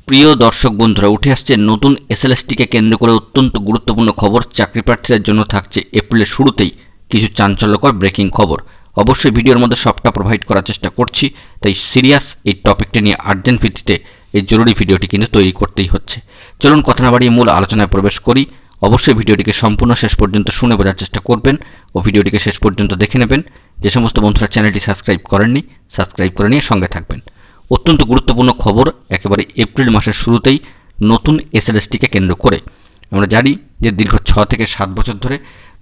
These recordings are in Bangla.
প্রিয় দর্শক বন্ধুরা, উঠে আসছে নতুন এসএলএসটিকে কেন্দ্র করে অত্যন্ত গুরুত্বপূর্ণ খবর। চাকরি প্রার্থীদের জন্য থাকছে এপ্রিলের শুরুতেই কিছু চাঞ্চল্যকর ব্রেকিং খবর। অবশ্যই ভিডিওর মধ্যে সবটা প্রোভাইড করার চেষ্টা করছি, তাই সিরিয়াস এই টপিকটি নিয়ে আর্জেন্ট ভিত্তিতে এই জরুরি ভিডিওটি কিন্তু তৈরি করতেই হচ্ছে। চলুন কথা না বাড়িয়ে মূল আলোচনায় প্রবেশ করি। অবশ্যই ভিডিওটিকে সম্পূর্ণ শেষ পর্যন্ত শুনে বোঝার চেষ্টা করবেন ও ভিডিওটিকে শেষ পর্যন্ত দেখে নেবেন। যে সমস্ত বন্ধুরা চ্যানেলটি সাবস্ক্রাইব করেননি, সাবস্ক্রাইব করে নিয়ে সঙ্গে থাকবেন। অত্যন্ত গুরুত্বপূর্ণ খবর একেবারে এপ্রিল মাসের শুরুতেই নতুন এসএলএসটিকে কেন্দ্র করে। আমরা জানি যে দীর্ঘ 6 থেকে 7 বছর ধরে,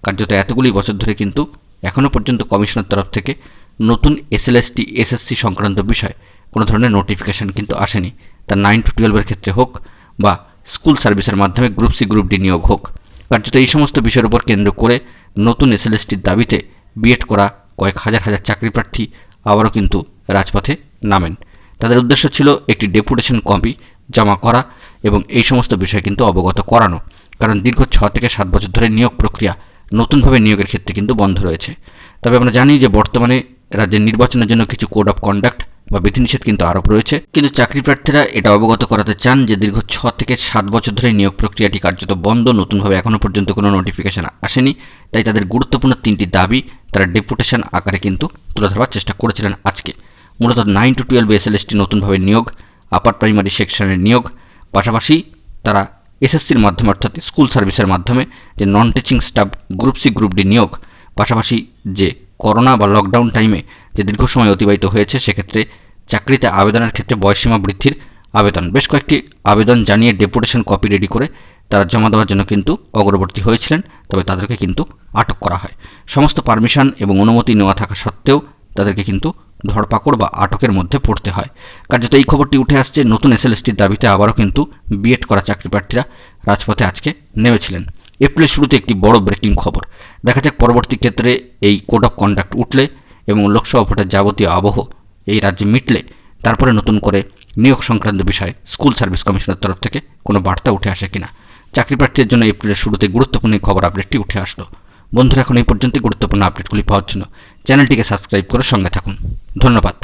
কার্যত এতগুলি বছর ধরে কিন্তু এখনও পর্যন্ত কমিশনের তরফ থেকে নতুন এসএলএসটি এসএসসি সংক্রান্ত বিষয় কোনো ধরনের নোটিফিকেশান কিন্তু আসেনি। তা 9 to 12 ক্ষেত্রে হোক বা স্কুল সার্ভিসের মাধ্যমে গ্রুপ সি গ্রুপ ডি নিয়োগ হোক, কার্যত এই সমস্ত বিষয়ের উপর কেন্দ্র করে নতুন এসএলএসটির দাবিতে বিএড করা কয়েক হাজার চাকরি প্রার্থী আবারও কিন্তু রাজপথে নামেন। তাদের উদ্দেশ্য ছিল একটি ডেপুটেশন কপি জমা করা এবং এই সমস্ত বিষয় কিন্তু অবগত করানো, কারণ দীর্ঘ 6 থেকে 7 বছর ধরে নিয়োগ প্রক্রিয়া নতুনভাবে নিয়োগের ক্ষেত্রে কিন্তু বন্ধ রয়েছে। তবে আমরা জানি যে বর্তমানে রাজ্যের নির্বাচনের জন্য কিছু কোড অফ কন্ডাক্ট বা বিধিনিষেধ কিন্তু আরোপ রয়েছে, কিন্তু চাকরি প্রার্থীরা এটা অবগত করাতে চান যে দীর্ঘ 6 থেকে 7 বছর ধরে নিয়োগ প্রক্রিয়াটি কার্যত বন্ধ, নতুনভাবে এখনও পর্যন্ত কোনো নোটিফিকেশান আসেনি। তাই তাদের গুরুত্বপূর্ণ 3টি দাবি তারা ডেপুটেশন আকারে কিন্তু তুলে ধরবার চেষ্টা করেছিলেন আজকে। মূলত 9 to 12 এসএলএসটি নতুনভাবে নিয়োগ, আপার প্রাইমারি সেকশনের নিয়োগ, পাশাপাশি তারা এসএসসির মাধ্যমে অর্থাৎ স্কুল সার্ভিসের মাধ্যমে যে non teaching staff group C group D নিয়োগ, পাশাপাশি যে করোনা বা লকডাউন টাইমে যে দীর্ঘ সময় অতিবাহিত হয়েছে সেক্ষেত্রে চাকরিতে আবেদনের ক্ষেত্রে বয়সীমা বৃদ্ধির আবেদন, বেশ কয়েকটি আবেদন জানিয়ে ডেপুটেশন কপি রেডি করে তারা জমা দেওয়ার জন্য কিন্তু অগ্রবর্তী হয়েছিলেন। তবে তাদেরকে কিন্তু আটক করা হয়। সমস্ত পারমিশন এবং অনুমতি নেওয়া থাকা সত্ত্বেও তাদেরকে কিন্তু ধরপাকড় বা আটকের মধ্যে পড়তে হয়। কার্যত এই খবরটি উঠে আসছে নতুন এসএলএসটির দাবিতে আবারও কিন্তু বিএড করা চাকরি প্রার্থীরা রাজপথে আজকে নেমেছিলেন। এপ্রিলের শুরুতে একটি বড় ব্রেকিং খবর। দেখা যাক পরবর্তী ক্ষেত্রে এই কোড অফ কন্ডাক্ট উঠলে এবং লোকসভা ভোটের যাবতীয় আবহ এই রাজ্যে মিটলে তারপরে নতুন করে নিয়োগ সংক্রান্ত বিষয়ে স্কুল সার্ভিস কমিশনের তরফ থেকে কোনো বার্তা উঠে আসে কিনা। চাকরি প্রার্থীদের জন্য এপ্রিলের শুরুতে গুরুত্বপূর্ণ খবর আপডেটটি উঠে আসলো। বন্ধুরা, এখন এই পর্যন্ত গুরুত্বপূর্ণ আপডেটগুলি পাওয়ার জন্য চ্যানেলটিকে সাবস্ক্রাইব করে সঙ্গে থাকুন। ধন্যবাদ।